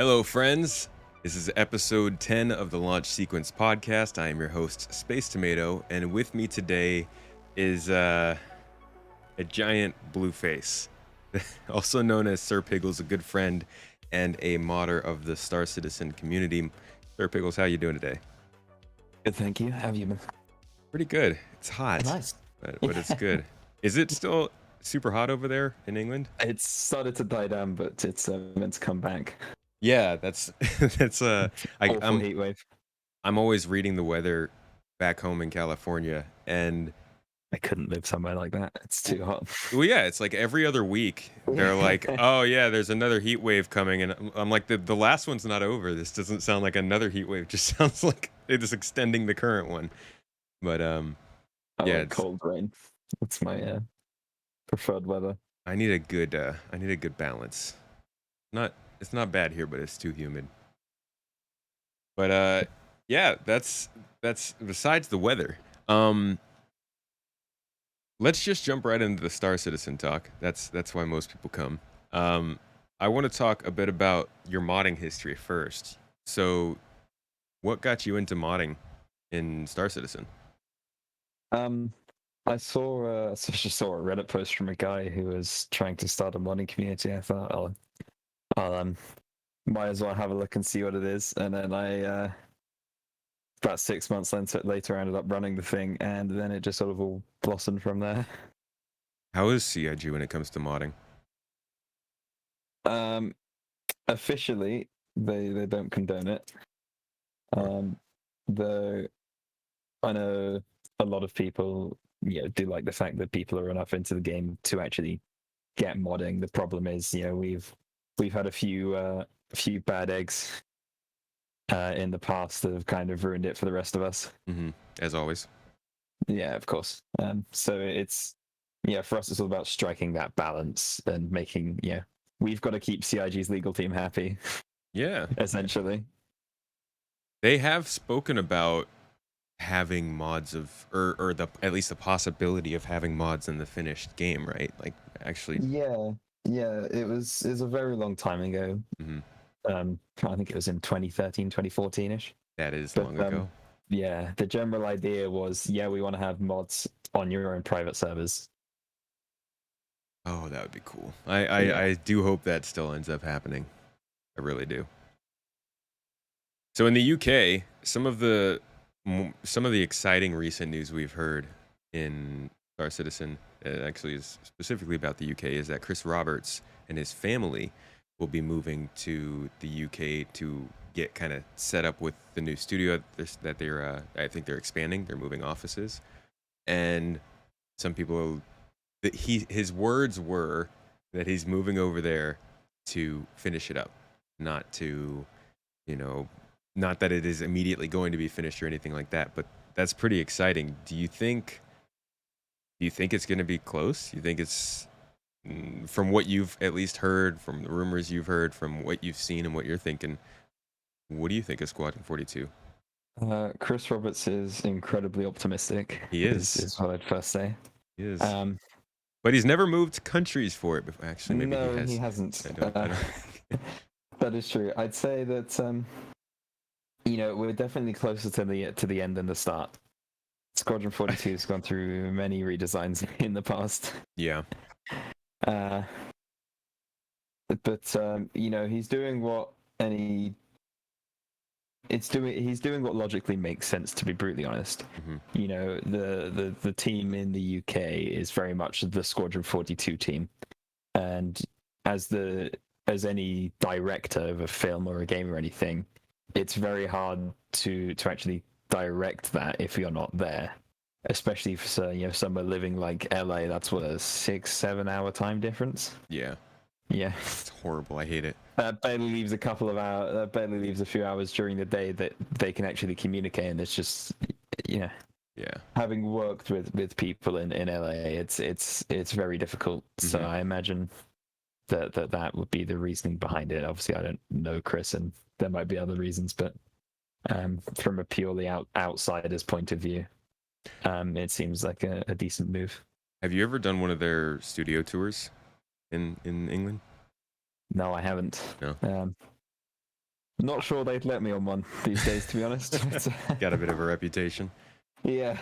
Hello, friends. This is episode 10 of the Launch Sequence podcast. I am your host, Space Tomato, and with me today is a giant blue face, also known as Sir Piggles, a good friend and a modder of the Star Citizen community. Sir Piggles, how you doing today? Good, thank you. How have you been? Pretty good. It's hot, Nice. but it's good. Is it still super hot over there in England? It's started to die down, but it's meant to come back. Yeah, that's that's Awful heat wave. I'm always reading the weather back home in California, and I couldn't live somewhere like that. It's too hot. well, yeah, it's like every other week they're like, "Oh yeah, there's another heat wave coming," and I'm like, "The last one's not over. This doesn't sound like another heat wave. It just sounds like it is extending the current one." But I yeah, like cold rain. That's my preferred weather. I need I need a good balance. It's not bad here, but it's too humid. But yeah, that's besides the weather. Um, let's just jump right into the Star Citizen talk. That's why most people come. Um, I want to talk a bit about your modding history first. So, what got you into modding in Star Citizen? Um, I just saw a Reddit post from a guy who was trying to start a modding community. I thought, I'll might as well have a look and see what it is. And then I about 6 months later, I ended up running the thing, and then it just sort of all blossomed from there. How is CIG when it comes to modding? Um, Officially, they don't condone it. Or- Though I know a lot of people, do like the fact that people are enough into the game to actually get modding. The problem is, we've had a few bad eggs in the past that have kind of ruined it for the rest of us. As always. Yeah, of course. So it's for us, it's all about striking that balance and making we've got to keep CIG's legal team happy, Yeah, essentially. they have spoken about having mods of or the at least the possibility of having mods in the finished game, right? Like actually. Yeah, it was a very long time ago. Mhm. I think it was in 2013, 2014ish. That is But long ago. yeah, the general idea was, we want to have mods on your own private servers. Oh, that would be cool. I Yeah. do hope that still ends up happening. I really do. So in the UK, some of the exciting recent news we've heard in Star Citizen, it actually is specifically about the UK, is that Chris Roberts and his family will be moving to the UK to get kind of set up with the new studio that they're I think they're expanding. They're moving offices, and some people that his words were that he's moving over there to finish it up, not to, you know, not that it is immediately going to be finished or anything like that, but that's pretty exciting. Do you think it's going to be close? You think it's from what you've at least heard, from the rumors you've heard, from what you've seen and what you're thinking, what do you think of Squadron 42? Chris Roberts is incredibly optimistic. He Is is. is what I'd first say. He is. Um, But he's never moved countries for it before. Actually, maybe he no, he has. hasn't. I don't. That is true. I'd say that we're definitely closer to the end than the start. Squadron 42 has gone through many redesigns in the past. Yeah. Uh, but he's doing what any he's doing what logically makes sense, to be brutally honest. Hmm. The team in the UK is very much the Squadron 42 team, and as any director of a film or a game or anything, it's very hard to actually direct that if you're not there, especially for somewhere living like LA. That's what, a 6-7 hour time difference. Yeah. Yeah. It's horrible. I hate it. That barely leaves a couple of hours. That barely leaves a few hours during the day that they can actually communicate, and it's just, yeah. Yeah. Having worked with people in LA, it's very difficult. So Mhm. I imagine that would be the reasoning behind it. Obviously, I don't know Chris, and there might be other reasons, but from a purely outsider's point of view, it seems like a decent move. Have you ever done one of their studio tours in England? No, I haven't. No. Not sure they'd let me on one these days, to be honest. Got a bit of a reputation. Yeah.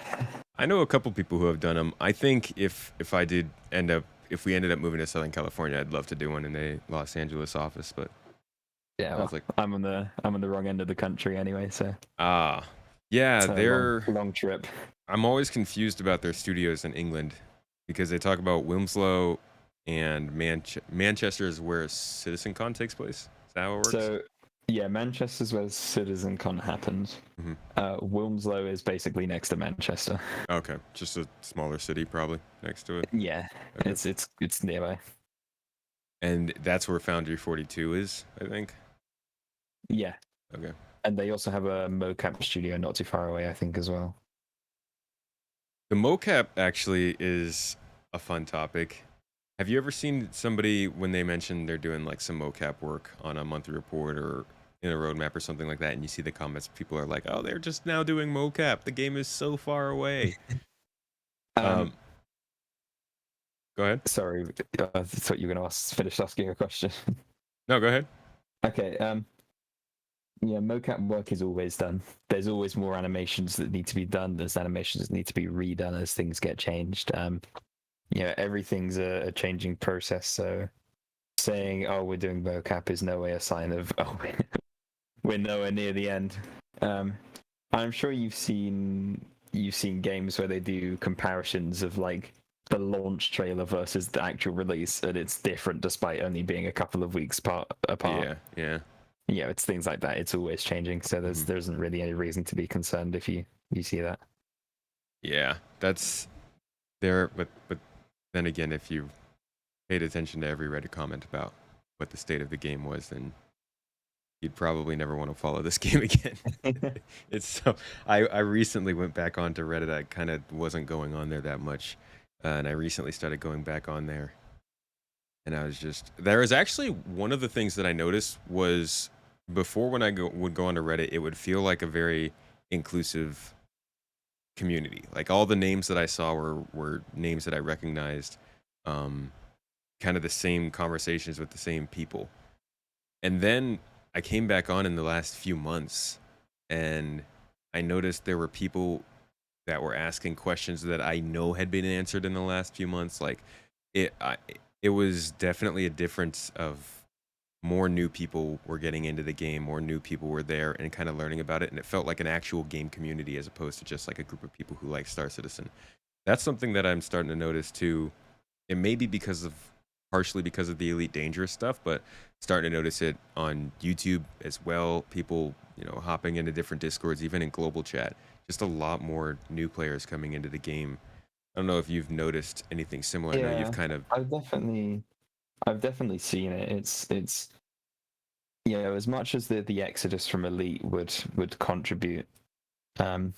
I know a couple people who have done them. I think if I did end up if we ended up moving to Southern California, I'd love to do one in a Los Angeles office. But Yeah, I was well, like, I'm on the wrong end of the country anyway, so ah, yeah, it's a long they're. long trip. I'm always confused about their studios in England because they talk about Wilmslow and Manchester is where CitizenCon takes place. Is that how it works? So yeah, Manchester's where CitizenCon happened. Hmm. Wilmslow is basically next to Manchester. Okay, just a smaller city probably next to it. Yeah, Okay, it's nearby. and that's where Foundry 42 is, I think. Yeah, Okay. and they also have a mocap studio not too far away, I think, as well. The mocap actually is a fun topic. Have you ever seen somebody when they mention they're doing like some mocap work on a monthly report or in a roadmap or something like that, and you see the comments, people are like, "Oh, they're just now doing mocap. The game is so far away." Um, Um, Go ahead. sorry, I thought you were going to finish asking a question. No, go ahead. Okay. Yeah, mocap work is always done. There's always more animations that need to be done. There's animations that need to be redone as things get changed. Everything's a changing process. So saying, "Oh, we're doing mocap" is no way a sign of, "Oh, we're nowhere near the end." Um, I'm sure you've seen games where they do comparisons of like the launch trailer versus the actual release, and it's different despite only being a couple of weeks apart. Yeah, yeah. Yeah, it's things like that. It's always changing, so Hmm. there isn't really any reason to be concerned if you see that. Yeah, that's there. But then again, if you paid attention to every Reddit comment about what the state of the game was, then you'd probably never want to follow this game again. It's so. I recently went back onto Reddit. I kind of wasn't going on there that much, and I recently started going back on there. And I was just there was actually one of the things that I noticed was before when would go onto Reddit, it would feel like a very inclusive community. Like all the names that I saw were names that I recognized, um, kind of the same conversations with the same people. And then I came back on in the last few months, and I noticed there were people that were asking questions that I know had been answered in the last few months. Like it, I, it was definitely a difference of more new people were getting into the game, more new people were there and kind of learning about it, and it felt like an actual game community as opposed to just like a group of people who like Star Citizen. That's something that I'm starting to notice too. It may be partially because of the Elite Dangerous stuff, but starting to notice it on YouTube as well. People, hopping into different Discords, even in global chat. Just a lot more new players coming into the game. I don't know if you've noticed anything similar. I know you've Yeah, kind of. I've definitely I've definitely seen it. It's as much as the exodus from Elite would contribute. Um,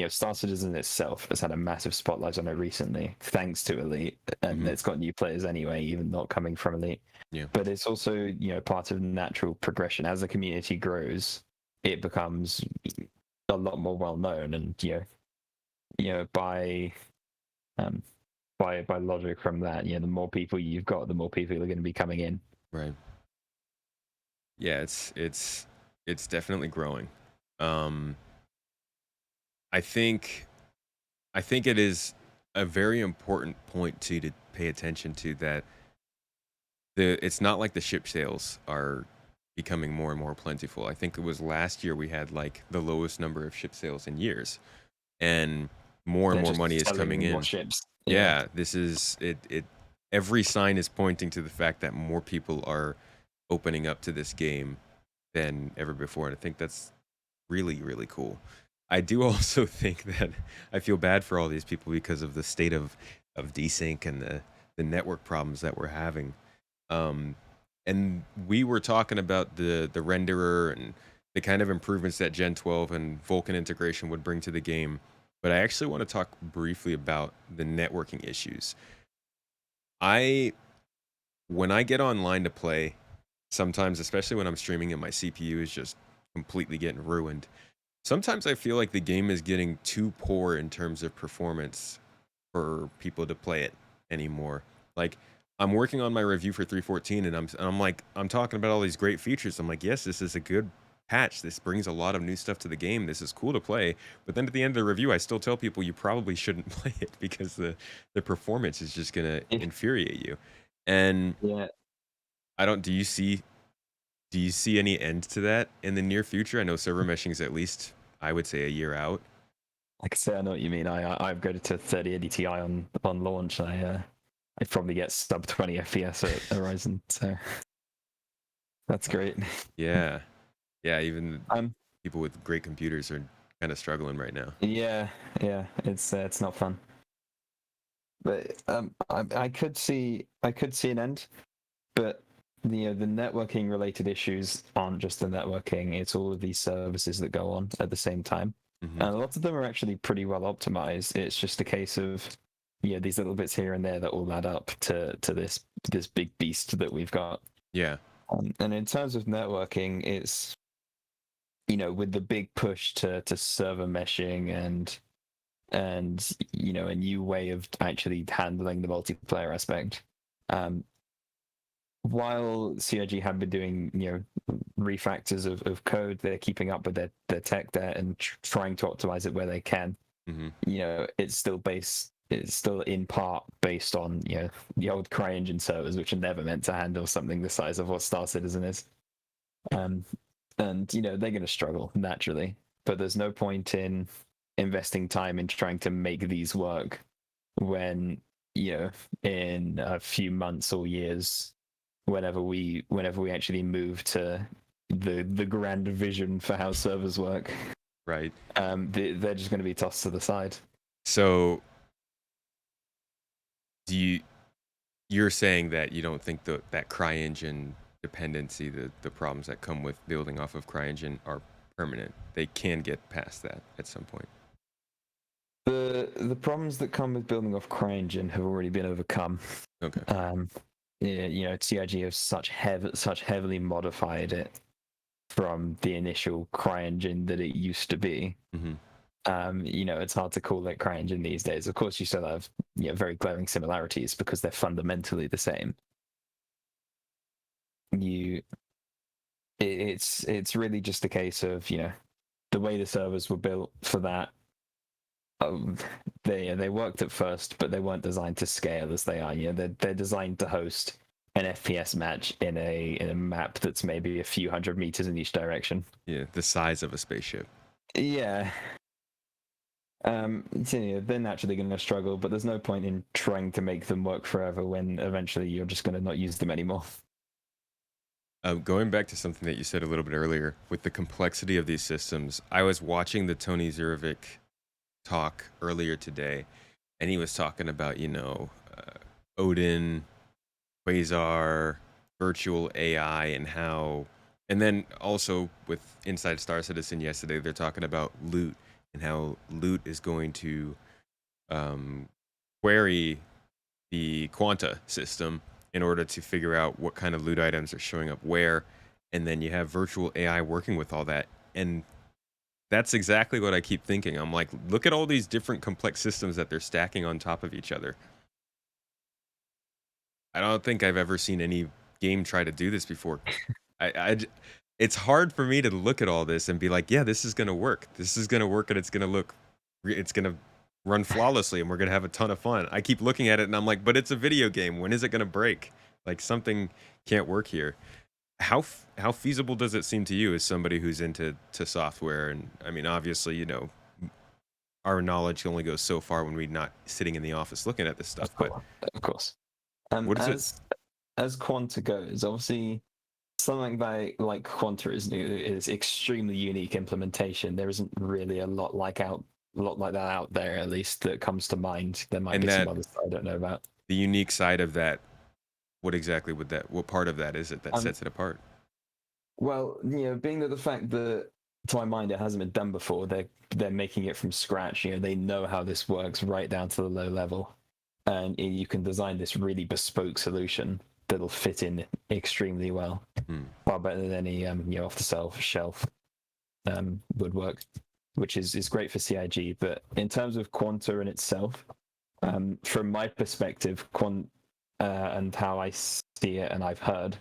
Star Citizen itself has had a massive spotlight on it recently, thanks to Elite, and Mhm. it's got new players anyway, even not coming from Elite. Yeah. But it's also part of natural progression as the community grows. It becomes a lot more well known, and by um, by logic from that, the more people you've got, the more people are going to be coming in. Right. Yeah, it's definitely growing. Um, I think I think it is a very important point to pay attention to that it's not like the ship sales are becoming more and more plentiful. I think it was last year we had like the lowest number of ship sales in years, and They're more money just is coming selling more in. ships. Yeah, Yeah, this is it. Every sign is pointing to the fact that more people are opening up to this game than ever before, and I think that's really really cool. I do also think that I feel bad for all these people because of the state of desync and the network problems that we're having. Um, and we were talking about the renderer and the kind of improvements that Gen 12 and Vulkan integration would bring to the game. But I actually want to talk briefly about the networking issues. I When I get online to play, sometimes, especially when I'm streaming and my CPU is just completely getting ruined, sometimes I feel like the game is getting too poor in terms of performance for people to play it anymore. Like I'm working on my review for 314 and I'm like I'm talking about all these great features. I'm like, yes, this is a good patch. This brings a lot of new stuff to the game. This is cool to play. But then at the end of the review, I still tell people you probably shouldn't play it because the performance is just gonna Yeah. infuriate you. And Yeah. I don't. Do you see any end to that in the near future? I know server meshing is at least, I would say, a year out. I can say I know what you mean. I upgraded to 3080 Ti on launch. I probably get sub 20 FPS at Horizon, so that's great. Yeah, yeah. Even Um, people with great computers are kind of struggling right now. yeah, yeah, it's not fun. But I could see an end, but the networking related issues aren't just the networking; it's all of these services that go on at the same time, Hmm. and a lot of them are actually pretty well optimized. It's just a case of these little bits here and there that all add up to this big beast that we've got. Yeah, And in terms of networking, it's with the big push to server meshing and a new way of actually handling the multiplayer aspect. Um, while CIG have been doing refactors of code, they're keeping up with their tech debt and trying to optimize it where they can. hmm It's still based. It's still in part based on the old CryEngine servers, which are never meant to handle something the size of what Star Citizen is. Um, and they're going to struggle naturally, but there's no point in investing time in trying to make these work when in a few months or years, whenever we actually move to the grand vision for how servers work, right. they're just going to be tossed to the side. So do you're saying that you don't think that CryEngine dependency, the problems that come with building off of CryEngine are permanent. They can get past that at some point. The problems that come with building off CryEngine have already been overcome. Okay. Yeah, TIG have such heavily modified it from the initial CryEngine that it used to be. Hmm. It's hard to call it CryEngine these days. Of course, you still have very glaring similarities because they're fundamentally the same. You, it's really just a case of the way the servers were built for that. Um, they worked at first, but they weren't designed to scale as they are. They're designed to host an FPS match in a map that's maybe a few hundred meters in each direction. Yeah, the size of a spaceship. Yeah. So, they're naturally going to struggle, but there's no point in trying to make them work forever when eventually you're just going to not use them anymore. Going back to something that you said a little bit earlier with the complexity of these systems, I was watching the Tony Zurovic talk earlier today, and he was talking about Odin, Quasar, virtual AI, and how, and then also with Inside Star Citizen yesterday, they're talking about loot and how loot is going to um, query the Quanta system in order to figure out what kind of loot items are showing up where, and then you have virtual AI working with all that, and that's exactly what I keep thinking. I'm like, look at all these different complex systems that they're stacking on top of each other. I don't think I've ever seen any game try to do this before. It's hard for me to look at all this and be like, yeah, this is gonna work. This is gonna work, and it's gonna run flawlessly, and we're gonna have a ton of fun. I keep looking at it, and I'm like, but it's a video game. When is it gonna break? Like something can't work here. How feasible does it seem to you as somebody who's into software? And I mean, obviously, our knowledge only goes so far when we're not sitting in the office looking at this stuff. Of But course, of course. what is it? As Quanta goes, obviously something like Quanta is extremely unique implementation. There isn't really a lot like that out there, at least that comes to mind. There might And be some that others that I don't know about. the unique side of that, what exactly would that? What part of that is it that Um, sets it apart? well, being that the fact that to my mind it hasn't been done before, they're making it from scratch. They know how this works right down to the low level, and you can design this really bespoke solution that'll fit in extremely well, Hmm. far better than any off the shelf woodwork, which is great for CIG. But in terms of Quanta in itself, from my perspective, and how I see it and I've heard,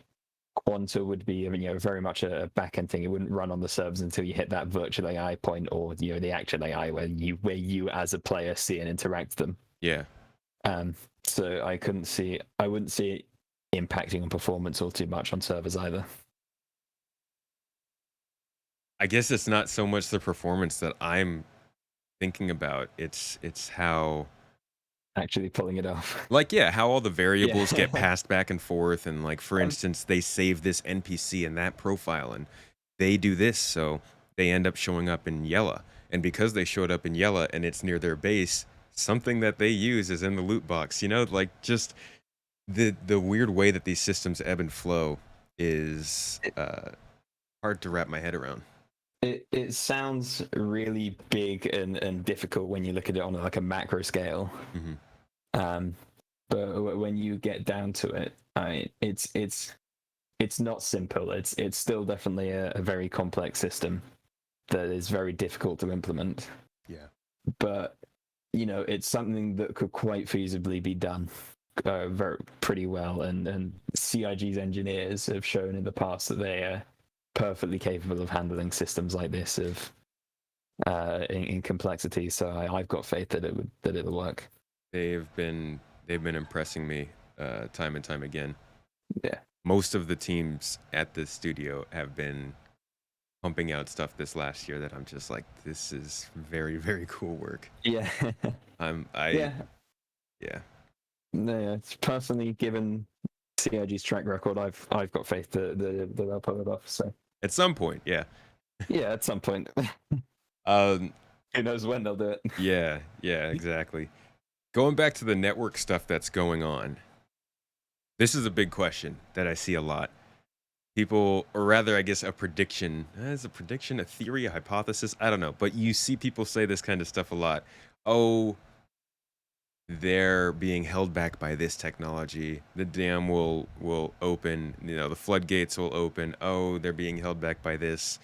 Quanta would be, very much a back-end thing. It wouldn't run on the servers until you hit that virtual AI point, or the actual AI where you as a player see and interact with them. Yeah. So I wouldn't see it impacting on performance or too much on servers either. I guess it's not so much the performance that I'm thinking about. It's how, Actually pulling it off. like, yeah, how all the Yeah. variables get passed back and forth, and like, for instance, they save this NPC in that profile and they do this, so they end up showing up in Yella. And because they showed up in Yella and it's near their base, something that they use is in the loot box. Like, just the weird way that these systems ebb and flow is hard to wrap my head around. It sounds really big and difficult when you look at it on like a macro scale. Mm-hmm. But when you get down to it, it's not simple. It's still definitely a very complex system that is very difficult to implement. Yeah. But it's something that could quite feasibly be done pretty well. And CIG's engineers have shown in the past that they are perfectly capable of handling systems like this in complexity. So I've got faith that it'll work. They've been impressing me time and time again. Yeah. Most of the teams at the studio have been pumping out stuff this last year that I'm just like, this is very, very cool work. Yeah. Yeah. No, it's personally, given CIG's track record, I've got faith that they'll pull it off. So at some point, yeah. Yeah, at some point. Who knows when they'll do it? Yeah, exactly. Going back to the network stuff that's going on, this is a big question that I see a lot. People, or rather, I guess a prediction. Is a prediction a theory, a hypothesis? I don't know. But you see people say this kind of stuff a lot. Oh, they're being held back by this technology. The dam will open. The floodgates will open. Oh, they're being held back by this.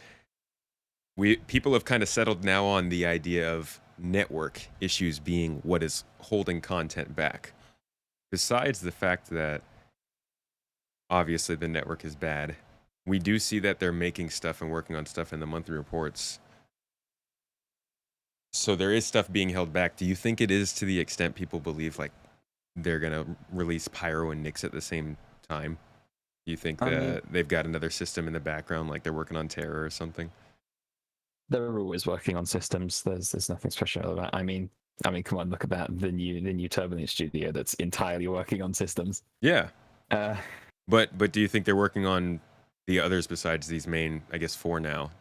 People have kind of settled now on the idea of network issues being what is holding content back. Besides the fact that obviously the network is bad, we do see that they're making stuff and working on stuff in the monthly reports. So there is stuff being held back. Do you think it is to the extent people believe like they're going to release Pyro and Nyx at the same time? Do you think that they've got another system in the background, like they're working on Terror or something? They're always working on systems. There's nothing special about. I mean, come on, look at that. The new Turbulent studio that's entirely working on systems. Yeah. Uh, but do you think they're working on the others besides these main, I guess, four now?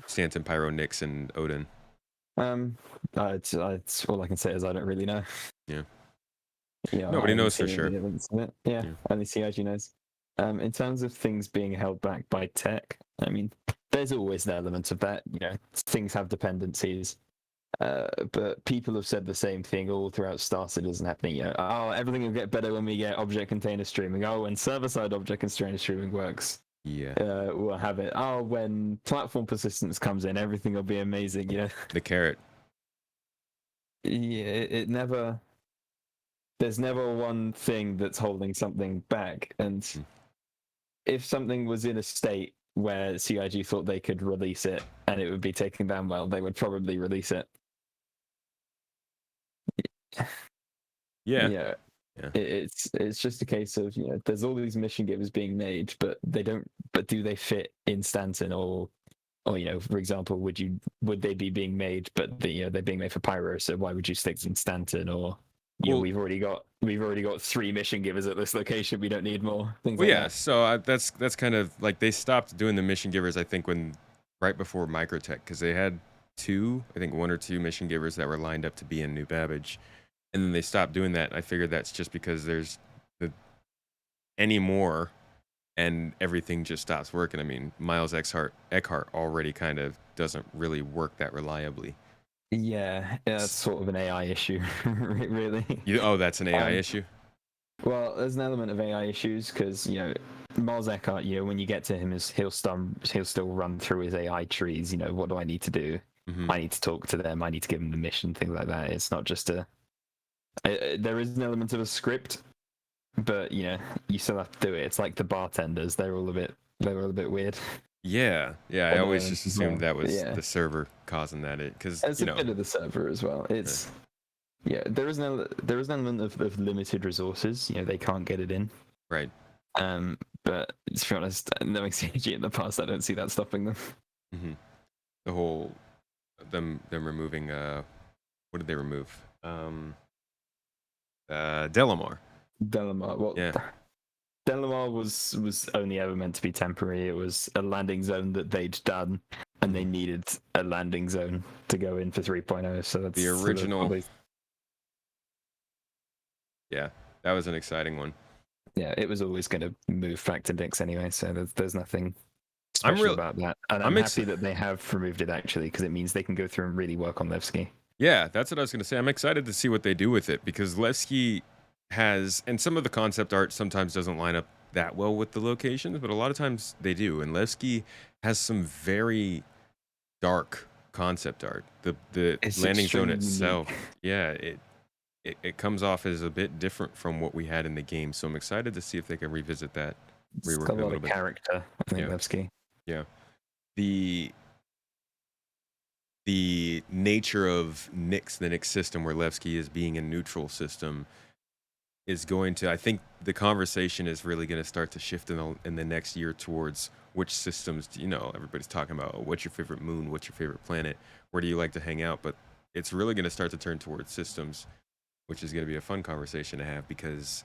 Stanton, Pyro, Nyx, and Odin. It's all I can say is I don't really know. Yeah. Nobody knows for sure. Yeah, only CIG knows. In terms of things being held back by tech, I mean, there's always an element of that. Things have dependencies. But people have said the same thing all throughout Star Citizen happening. Oh, everything will get better when we get object container streaming. Oh, when server-side object container streaming works, we'll have it. Oh, when platform persistence comes in, everything will be amazing. The carrot. Yeah, it never. There's never one thing that's holding something back, and if something was in a state where CIG thought they could release it and it would be taken down well, they would probably release it. Yeah. It's just a case of there's all these mission givers being made, but they don't. But do they fit in Stanton or for example, would they be being made? But they're being made for Pyro, so why would you stick in Stanton? Or we've already got 3 mission givers at this location. We don't need more. That. So that's kind of like they stopped doing the mission givers. I think right before Microtech, because they had 1 or 2 mission givers that were lined up to be in New Babbage. And then they stopped doing that. I figured that's just because there's any more and everything just stops working. I mean, Miles Eckhart already kind of doesn't really work that reliably. Yeah, it's sort of an AI issue, really. That's an AI issue? Well, there's an element of AI issues because, Miles Eckhart, when you get to him, he'll still run through his AI trees. What do I need to do? Mm-hmm. I need to talk to them. I need to give them the mission, things like that. It's not just there is an element of a script, but you still have to do it. It's like the bartenders; they're all a bit weird Yeah, yeah. I on always islands just as assumed well. that But was yeah, the server causing that. Because it's a bit of the server as well. uh, It's yeah, there is an element of limited resources. They can't get it in. right. But to be honest, knowing CG in the past, I don't see that stopping them. hmm The whole them removing what did they remove? Delamar. Delamar, well, Yeah. Delamar was only ever meant to be temporary. It was a landing zone that they'd done, and they Mhm. needed a landing zone to go in for 3.0. So The that's original. Yeah, that was an exciting one. yeah, it was always going to move back to Nyx anyway. So there's nothing I'm special real. about that, and I'm I'm happy that they have removed it actually because it means they can go through and really work on Levski. Yeah, that's what I was gonna say. I'm excited to see what they do with it because Levski has, and some of the concept art sometimes doesn't line up that well with the locations, but a lot of times they do. And Levski has some very dark concept art. The It's landing zone extremely itself, unique. yeah, it comes off as a bit different from what we had in the game. So I'm excited to see if they can revisit that, It's rework got it a a lot little of bit. character. I think Yeah, Levski. yeah. The the nature of Nyx, the Nyx system, where Levski is being a neutral system, is going to. I think the conversation is really going to start to shift in the next year towards which systems. Everybody's talking about, oh, what's your favorite moon, what's your favorite planet, where do you like to hang out, but it's really going to start to turn towards systems, which is going to be a fun conversation to have because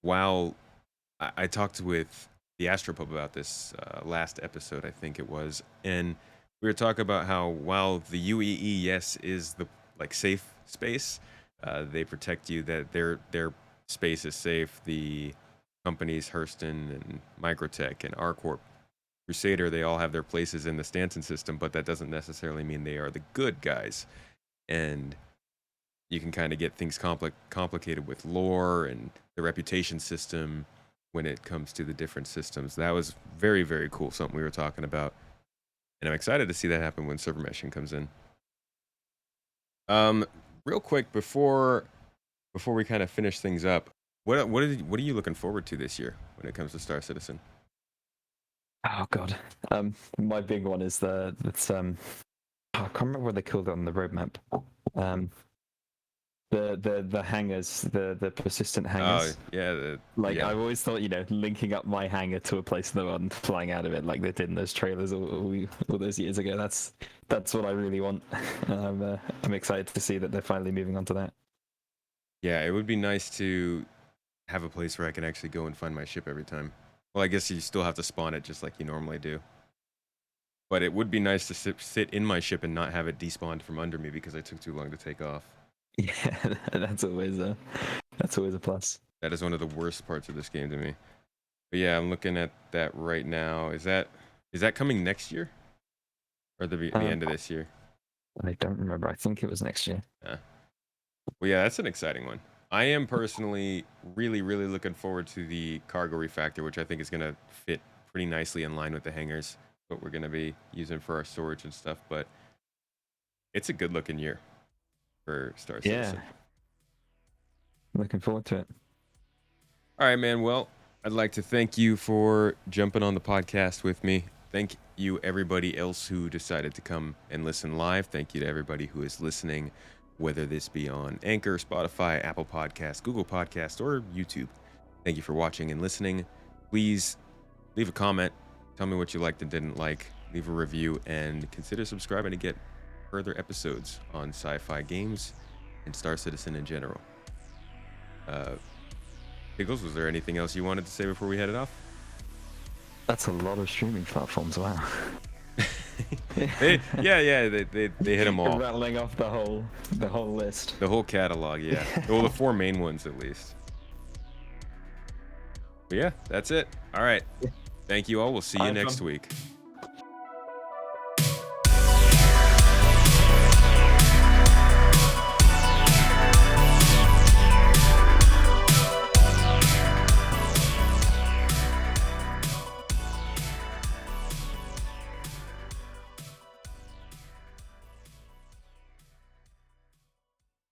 while I talked with the Astropub about this last episode, I think it was, and we were talking about how while the UEE, yes, is the safe space, they protect you, that their space is safe. The companies Hurston and Microtech and Arcorp, Crusader, they all have their places in the Stanton system, but that doesn't necessarily mean they are the good guys. And you can kind of get things complicated with lore and the reputation system when it comes to the different systems. That was very, very cool, something we were talking about. And I'm excited to see that happen when server meshing comes in. Um, Real quick before we kind of finish things up, what are you looking forward to this year when it comes to Star Citizen? Oh god. My big one is that's I can't remember what they called it on the roadmap. Um, the hangars, the persistent Oh hangars. yeah, Like yeah, I've always thought, linking up my hangar to a place in the world and flying out of it, like they did in those trailers all those years ago. That's what I really want. I'm excited to see that they're finally moving on to that. yeah. It would be nice to have a place where I can actually go and find my ship every time. Well, I guess you still have to spawn it just like you normally do. But it would be nice to sit in my ship and not have it despawned from under me because I took too long to take off. Yeah, that's always a plus. That is one of the worst parts of this game to me. But yeah, I'm looking at that right now. Is that coming next year or the end of this year? I don't remember. I think it was next year. Yeah. Well, yeah, that's an exciting one. I am personally really, really looking forward to the cargo refactor, which I think is going to fit pretty nicely in line with the hangars, what we're going to be using for our storage and stuff. But it's a good looking year for Star Citizen. Yeah, looking forward to it. All right, man. Well, I'd like to thank you for jumping on the podcast with me. Thank you, everybody else who decided to come and listen live. Thank you to everybody who is listening, whether this be on Anchor, Spotify, Apple Podcasts, Google Podcasts, or YouTube. Thank you for watching and listening. Please leave a comment. Tell me what you liked and didn't like. Leave a review and consider subscribing to get further episodes on sci-fi games and Star Citizen in general. Piggles, was there anything else you wanted to say before we headed off? That's a lot of streaming platforms. Wow. They hit them all. Rattling off the whole list. The whole catalog, yeah. Well, the four main ones at least. But yeah, that's it. All right. Thank you all. We'll see you next week.